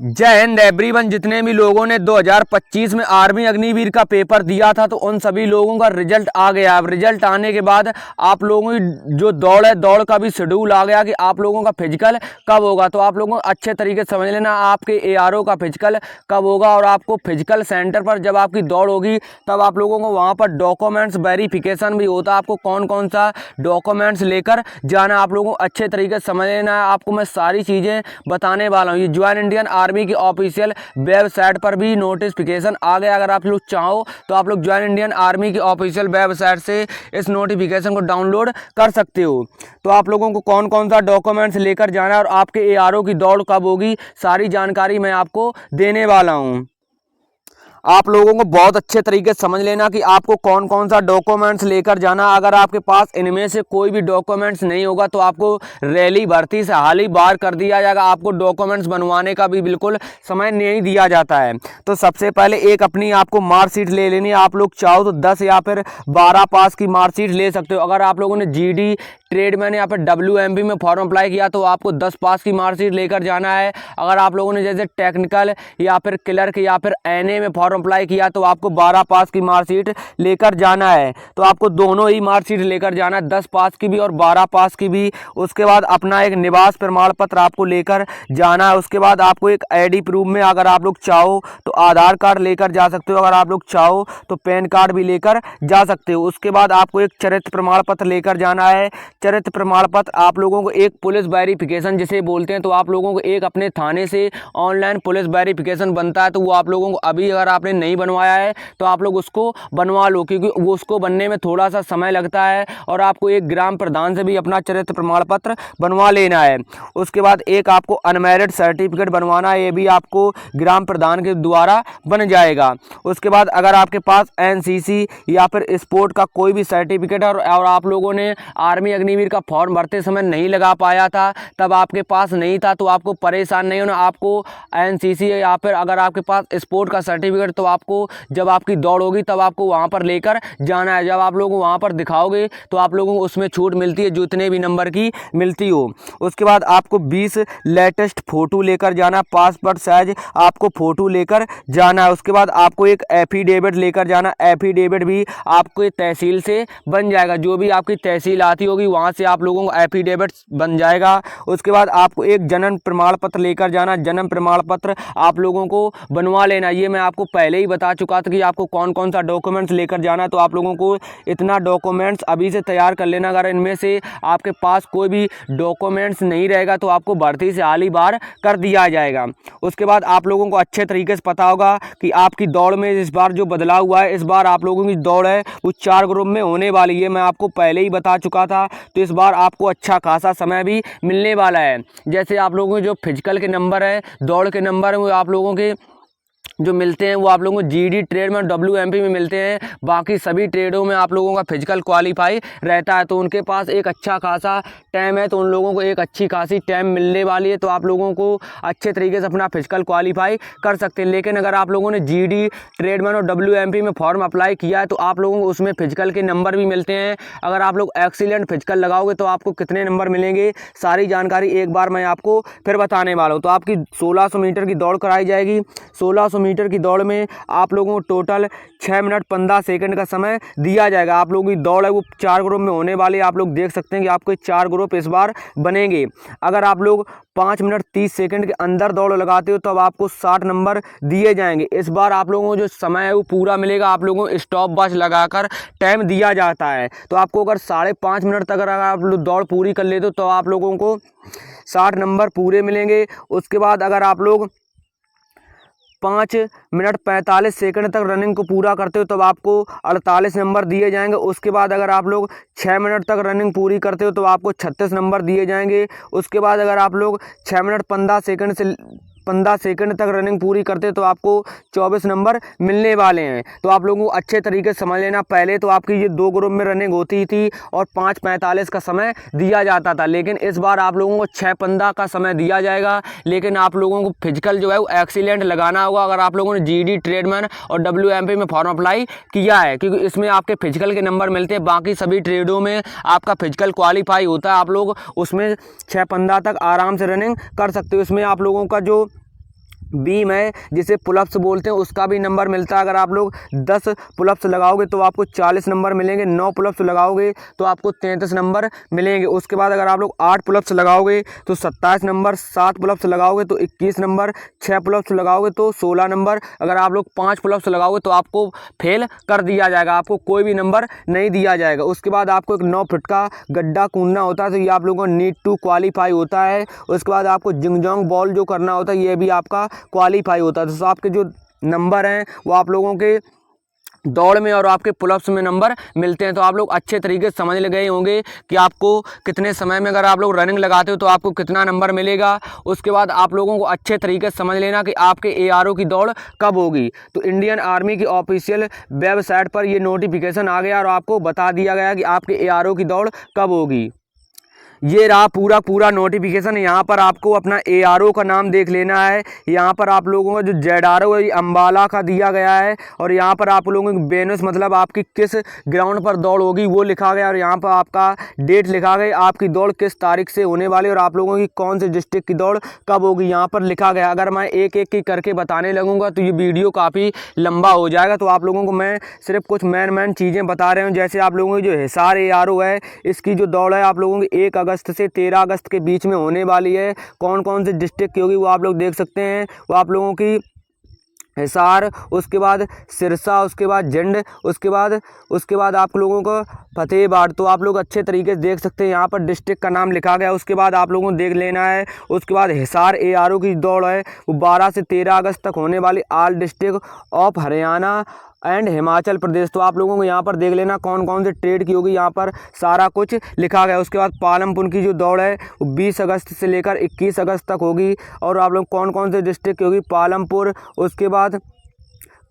जय हिंद एवरीवन। जितने भी लोगों ने 2025 में आर्मी अग्निवीर का पेपर दिया था तो उन सभी लोगों का रिजल्ट आ गया। अब रिजल्ट आने के बाद आप लोगों की जो दौड़ है, दौड़ का भी शेड्यूल आ गया कि आप लोगों का फिजिकल कब होगा। तो आप लोगों को अच्छे तरीके से समझ लेना आपके एआरओ का फिजिकल कब होगा। और आपको फिजिकल सेंटर पर जब आपकी दौड़ होगी तब आप लोगों को वहाँ पर डॉक्यूमेंट्स वेरिफिकेशन भी होता है। आपको कौन कौन सा डॉक्यूमेंट्स लेकर जाना आप लोगों को अच्छे तरीके से समझ लेना है। आपको मैं सारी चीज़ें बताने वाला हूँ। ये ज्वाइन इंडियन आर्मी की ऑफिशियल वेबसाइट पर भी नोटिफिकेशन आ गया। अगर आप लोग चाहो तो आप लोग ज्वाइन इंडियन आर्मी की ऑफिशियल वेबसाइट से इस नोटिफिकेशन को डाउनलोड कर सकते हो। तो आप लोगों को कौन कौन सा डॉक्यूमेंट्स लेकर जाना है और आपके एआरओ की दौड़ कब होगी, सारी जानकारी मैं आपको देने वाला हूँ। आप लोगों को बहुत अच्छे तरीके से समझ लेना कि आपको कौन कौन सा डॉक्यूमेंट्स लेकर जाना। अगर आपके पास इनमें से कोई भी डॉक्यूमेंट्स नहीं होगा तो आपको रैली भर्ती से हाल ही बाहर कर दिया जाएगा। आपको डॉक्यूमेंट्स बनवाने का भी बिल्कुल समय नहीं दिया जाता है। तो सबसे पहले एक अपनी आपको मार्कशीट ले लेनी है। आप लोग चाहो तो 10 या फिर 12 पास की मार्कशीट ले सकते हो। अगर आप लोगों ने जीडी ट्रेडमैन या फिर WMP में फॉर्म अप्लाई किया तो आपको 10 पास की मार्कशीट लेकर जाना है। अगर आप लोगों ने जैसे टेक्निकल या फिर क्लर्क या फिर NA में फॉर्म अप्लाई किया तो आपको 12 पास की मार्कशीट लेकर जाना है। तो आपको दोनों ही मार्कशीट लेकर जाना है, 10 पास की भी और 12 पास की भी। उसके बाद अपना एक निवास प्रमाण पत्र आपको लेकर जाना है। उसके बाद आपको एक ID प्रूफ में अगर आप लोग चाहो तो आधार कार्ड लेकर जा सकते हो। अगर आप लोग चाहो तो पैन कार्ड भी लेकर जा सकते हो। उसके बाद आपको एक चरित्र प्रमाण पत्र लेकर जाना है। चरित्र प्रमाण पत्र आप लोगों को एक पुलिस वेरिफिकेशन जिसे बोलते हैं, तो आप लोगों को एक अपने थाने से ऑनलाइन पुलिस वेरिफिकेशन बनता है। तो वो आप लोगों को अभी अगर आपने नहीं बनवाया है तो आप लोग उसको बनवा लो, क्योंकि वो उसको बनने में थोड़ा सा समय लगता है। और आपको एक ग्राम प्रधान से भी अपना चरित्र प्रमाण पत्र बनवा लेना है। उसके बाद एक आपको अनमैरिड सर्टिफिकेट बनवाना है, ये भी आपको ग्राम प्रधान के द्वारा बन जाएगा। उसके बाद अगर आपके पास NCC या फिर स्पोर्ट का कोई भी सर्टिफिकेट है और आप लोगों ने आर्मी अग्निवीर का फॉर्म भरते समय नहीं लगा पाया था, तब आपके पास नहीं था, तो आपको परेशान नहीं होना। आपको NCC या फिर अगर आपके पास स्पोर्ट का सर्टिफिकेट तो आपको जब आपकी दौड़ होगी तब आपको वहां पर लेकर जाना है। जब आप लोग वहां पर दिखाओगे तो आप लोगों को उसमें छूट मिलती है जो इतने भी नंबर की मिलती हो। उसके बाद आपको 20 लेटेस्ट फोटो लेकर जाना, पासपोर्ट साइज आपको फोटो लेकर जाना है। उसके बाद आपको एक एफिडेविट लेकर जाना। एफिडेविट भी आपको तहसील से बन जाएगा, जो भी आपकी तहसील आती होगी वहां से आप लोगों को एफिडेविट बन जाएगा। उसके बाद आपको एक जन्म प्रमाण पत्र लेकर जाना। जन्म प्रमाण पत्र आप लोगों को बनवा लेना। ये मैं आपको पहले ही बता चुका था कि आपको कौन कौन सा डॉक्यूमेंट्स लेकर जाना है, तो आप लोगों को इतना डॉक्यूमेंट्स अभी से तैयार कर लेना। अगर इनमें से आपके पास कोई भी डॉक्यूमेंट्स नहीं रहेगा तो आपको भर्ती से हाल ही बाहर कर दिया जाएगा। उसके बाद आप लोगों को अच्छे तरीके से पता होगा कि आपकी दौड़ में इस बार जो बदलाव हुआ है, इस बार आप लोगों की दौड़ है वो 4 ग्रुप में होने वाली है। मैं आपको पहले ही बता चुका था। तो इस बार आपको अच्छा खासा समय भी मिलने वाला है। जैसे आप लोगों के जो फिजिकल के नंबर है, दौड़ के नंबर वो आप लोगों के जो मिलते हैं वो आप लोगों को जीडी ट्रेड में WMP में मिलते हैं। बाकी सभी ट्रेडों में आप लोगों का फिजिकल क्वालिफाई रहता है, तो उनके पास एक अच्छा खासा टाइम है, तो उन लोगों को एक अच्छी खासी टाइम मिलने वाली है। तो आप लोगों को अच्छे तरीके से अपना फिजिकल क्वालिफाई कर सकते हैं। लेकिन अगर आप लोगों ने जीडी ट्रेडमैन और WMP में फॉर्म अप्लाई किया है तो आप लोगों को उसमें फिजिकल के नंबर भी मिलते हैं। अगर आप लोग एक्सीलेंट फिजिकल लगाओगे तो आपको कितने नंबर मिलेंगे, सारी जानकारी एक बार मैं आपको फिर बताने वाला हूँ। तो आपकी 1600 मीटर की दौड़ कराई जाएगी। 1600 मीटर की दौड़ में आप लोगों को टोटल 6 मिनट 15 सेकंड का समय दिया जाएगा। आप लोगों की दौड़ है वो 4 ग्रुप में होने वाली है। आप लोग देख सकते हैं कि आपको 4 ग्रुप इस बार बनेंगे। अगर आप लोग 5 मिनट 30 सेकंड के अंदर दौड़ लगाते हो तो अब आपको 60 नंबर दिए जाएंगे। इस बार आप लोगों को जो समय है वो पूरा मिलेगा। आप लोगों को स्टॉप वॉच लगाकर टाइम दिया जाता है। तो आपको अगर 5.5 मिनट तक अगर आप लोग दौड़ पूरी कर लेते हो तो आप लोगों को 60 नंबर पूरे मिलेंगे। उसके बाद अगर आप लोग 5 मिनट 45 सेकंड तक रनिंग को पूरा करते हो तब आपको 48 नंबर दिए जाएंगे। उसके बाद अगर आप लोग 6 मिनट तक रनिंग पूरी करते हो तो आपको 36 नंबर दिए जाएंगे। उसके बाद अगर आप लोग 6 मिनट 15 सेकंड तक रनिंग पूरी करते तो आपको 24 नंबर मिलने वाले हैं। तो आप लोगों को अच्छे तरीके से समझ लेना। पहले तो आपकी ये 2 ग्रुप में रनिंग होती थी और 5:45 का समय दिया जाता था, लेकिन इस बार आप लोगों को 6:15 का समय दिया जाएगा। लेकिन आप लोगों को फिजिकल जो है वो एक्सीलेंट लगाना होगा अगर आप लोगों ने जीडी ट्रेडमैन और WMP में फॉर्म अप्लाई किया है, क्योंकि इसमें आपके फिजिकल के नंबर मिलते हैं। बाकी सभी ट्रेडों में आपका फिजिकल क्वालिफाई होता है। आप लोग उसमें 6:15 तक आराम से रनिंग कर सकते हो। इसमें आप लोगों का जो बीम है जिसे पुलअप्स बोलते हैं, उसका भी नंबर मिलता है। अगर आप लोग 10 पुलअप्स लगाओगे तो आपको 40 नंबर मिलेंगे, 9 पुलअप्स लगाओगे तो आपको 33 नंबर मिलेंगे। उसके बाद अगर आप लोग 8 पुलअप्स लगाओगे तो 27 नंबर, 7 पुलअप्स लगाओगे तो 21 नंबर, 6 पुलअप्स लगाओगे तो 16 नंबर। अगर आप लोग 5 पुलअप्स लगाओगे तो आपको फेल कर दिया जाएगा, आपको कोई भी नंबर नहीं दिया जाएगा। उसके बाद आपको एक 9 फीट का गड्ढा कूदना होता है, तो ये आप लोगों को नीड टू क्वालिफाई होता है। उसके बाद आपको जिंग जोंग बॉल जो करना होता है, ये भी आपका क्वालिफाई होता है। तो आपके जो नंबर हैं वो आप लोगों के दौड़ में और आपके पुलअप्स में नंबर मिलते हैं। तो आप लोग अच्छे तरीके से समझ गए होंगे कि आपको कितने समय में अगर आप लोग रनिंग लगाते हो तो आपको कितना नंबर मिलेगा। उसके बाद आप लोगों को अच्छे तरीके से समझ लेना कि आपके ARO की दौड़ कब होगी। तो इंडियन आर्मी की ऑफिशियल वेबसाइट पर ये नोटिफिकेशन आ गया और आपको बता दिया गया कि आपके ARO की दौड़ कब होगी। ये रहा पूरा नोटिफिकेशन। यहाँ पर आपको अपना ARO का नाम देख लेना है। यहाँ पर आप लोगों का जो ZRO है अम्बाला का दिया गया है और यहाँ पर आप लोगों की बेनस मतलब आपकी किस ग्राउंड पर दौड़ होगी वो लिखा गया और यहाँ पर आपका डेट लिखा गया, आपकी दौड़ किस तारीख से होने वाली और आप लोगों की कौन से डिस्ट्रिक्ट की दौड़ कब होगी यहाँ पर लिखा गया। अगर मैं एक एक की करके बताने लगूँगा तो ये वीडियो काफ़ी लंबा हो जाएगा, तो आप लोगों को मैं सिर्फ कुछ मेन चीज़ें बता रहे हूँ। जैसे आप लोगों की जो हिसार ARO है, इसकी जो दौड़ है आप लोगों की 1 अगस्त से 13 अगस्त के बीच में होने वाली है। कौन कौन से डिस्ट्रिक्ट की होगी वो आप लोग देख सकते हैं। वो आप लोगों की हिसार, उसके बाद सिरसा, उसके बाद जंड, उसके बाद आप लोगों को फतेहबाद। तो आप लोग अच्छे तरीके से देख सकते हैं, यहाँ पर डिस्ट्रिक्ट का नाम लिखा गया। उसके बाद आप लोगों को देख लेना है। उसके बाद हिसार ARO की दौड़ है वो 12 से 13 अगस्त तक होने वाली, all district of Haryana and Himachal Pradesh. तो आप लोगों को यहाँ पर देख लेना कौन कौन से ट्रेड की होगी, यहाँ पर सारा कुछ लिखा गया। उसके बाद पालमपुर की जो दौड़ है वो 20 अगस्त से लेकर 21 अगस्त तक होगी और आप लोग कौन कौन से डिस्ट्रिक्ट की होगी, पालमपुर, उसके बाद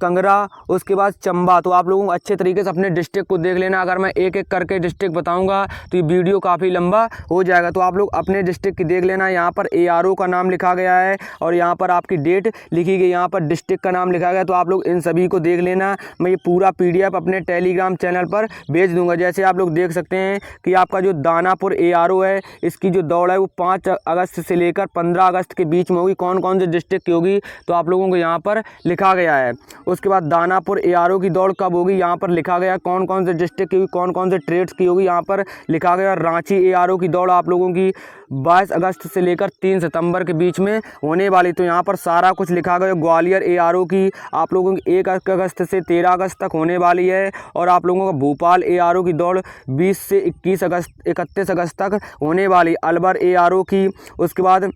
कंगरा, उसके बाद चंबा। तो आप लोगों को अच्छे तरीके से अपने डिस्ट्रिक्ट को देख लेना। अगर मैं एक एक करके डिस्ट्रिक्ट बताऊंगा तो ये वीडियो काफ़ी लंबा हो जाएगा, तो आप लोग अपने डिस्ट्रिक्ट की देख लेना। यहाँ पर ARO का नाम लिखा गया है और यहाँ पर आपकी डेट लिखी गई, यहाँ पर डिस्ट्रिक्ट का नाम लिखा गया। तो आप लोग इन सभी को देख लेना। मैं ये पूरा PDF अपने टेलीग्राम चैनल पर भेज दूँगा। जैसे आप लोग देख सकते हैं कि आपका जो दानापुर ARO है, इसकी जो दौड़ है वो 5 अगस्त से लेकर 15 अगस्त के बीच में होगी। कौन कौन से डिस्ट्रिक्ट की होगी तो आप लोगों को यहाँ पर लिखा गया है। उसके बाद दानापुर ARO की दौड़ कब होगी यहाँ पर लिखा गया, कौन कौन से डिस्ट्रिक्ट की होगी, कौन कौन से ट्रेड्स की होगी यहाँ पर लिखा गया। रांची ARO की दौड़ आप लोगों की 22 अगस्त से लेकर 3 सितंबर के बीच में होने वाली। तो यहाँ पर सारा कुछ लिखा गया। ग्वालियर ARO की आप लोगों की 1 अगस्त से 13 अगस्त तक होने वाली है और आप लोगों का भोपाल ARO की दौड़ 20 से 31 अगस्त तक होने वाली। अलवर ARO की, उसके बाद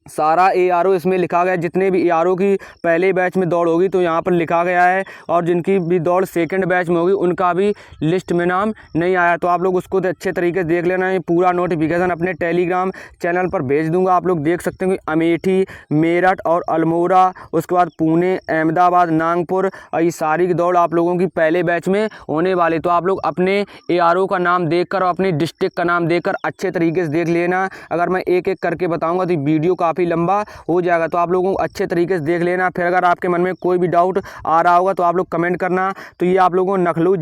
सारा ARO इसमें लिखा गया। जितने भी ARO की पहले बैच में दौड़ होगी तो यहाँ पर लिखा गया है और जिनकी भी दौड़ सेकंड बैच में होगी उनका भी लिस्ट में नाम नहीं आया। तो आप लोग उसको अच्छे तरीके से देख लेना। ये पूरा नोटिफिकेशन अपने टेलीग्राम चैनल पर भेज दूंगा। आप लोग देख सकते हैं कि अमेठी, मेरठ और अल्मोड़ा, उसके बाद पुणे, अहमदाबाद, नागपुर और ये सारी की दौड़ आप लोगों की पहले बैच में होने वाली। तो आप लोग अपने ARO का नाम देखकर और अपने डिस्ट्रिक्ट का नाम देखकर अच्छे तरीके से देख लेना। अगर मैं एक एक करके बताऊँगा तो वीडियो काफ़ी लंबा हो जाएगा, तो आप लोगों को अच्छे तरीके से देख लेना। फिर अगर आपके मन में कोई भी डाउट आ रहा होगा तो आप लोग कमेंट करना। तो ये आप लोगों को नखलू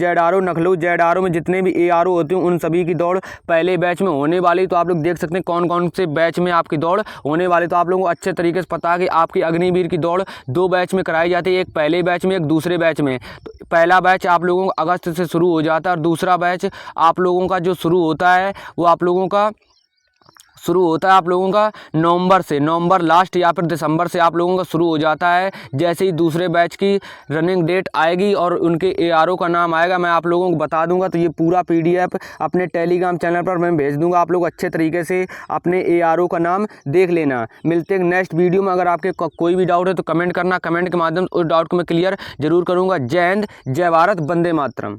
ZRO में जितने भी ARO होते हैं उन सभी की दौड़ पहले बैच में होने वाली। तो आप लोग देख सकते हैं कौन कौन से बैच में आपकी दौड़ होने वाली। तो आप लोगों को अच्छे तरीके से पता है कि आपकी अग्निवीर की दौड़ 2 बैच में कराई जाती है, एक पहले बैच में, एक दूसरे बैच में। तो पहला बैच आप लोगों को अगस्त से शुरू हो जाता है और दूसरा बैच आप लोगों का जो शुरू होता है वो आप लोगों का नवंबर लास्ट या फिर दिसंबर से आप लोगों का शुरू हो जाता है। जैसे ही दूसरे बैच की रनिंग डेट आएगी और उनके ARO का नाम आएगा मैं आप लोगों को बता दूंगा। तो ये पूरा PDF अपने टेलीग्राम चैनल पर मैं भेज दूंगा। आप लोग अच्छे तरीके से अपने ARO का नाम देख लेना। मिलते हैं नेक्स्ट वीडियो में। अगर आपके कोई भी डाउट है तो कमेंट करना, कमेंट के माध्यम से उस डाउट को मैं क्लियर जरूर करूँगा। जय हिंद, जय भारत, वंदे मातरम।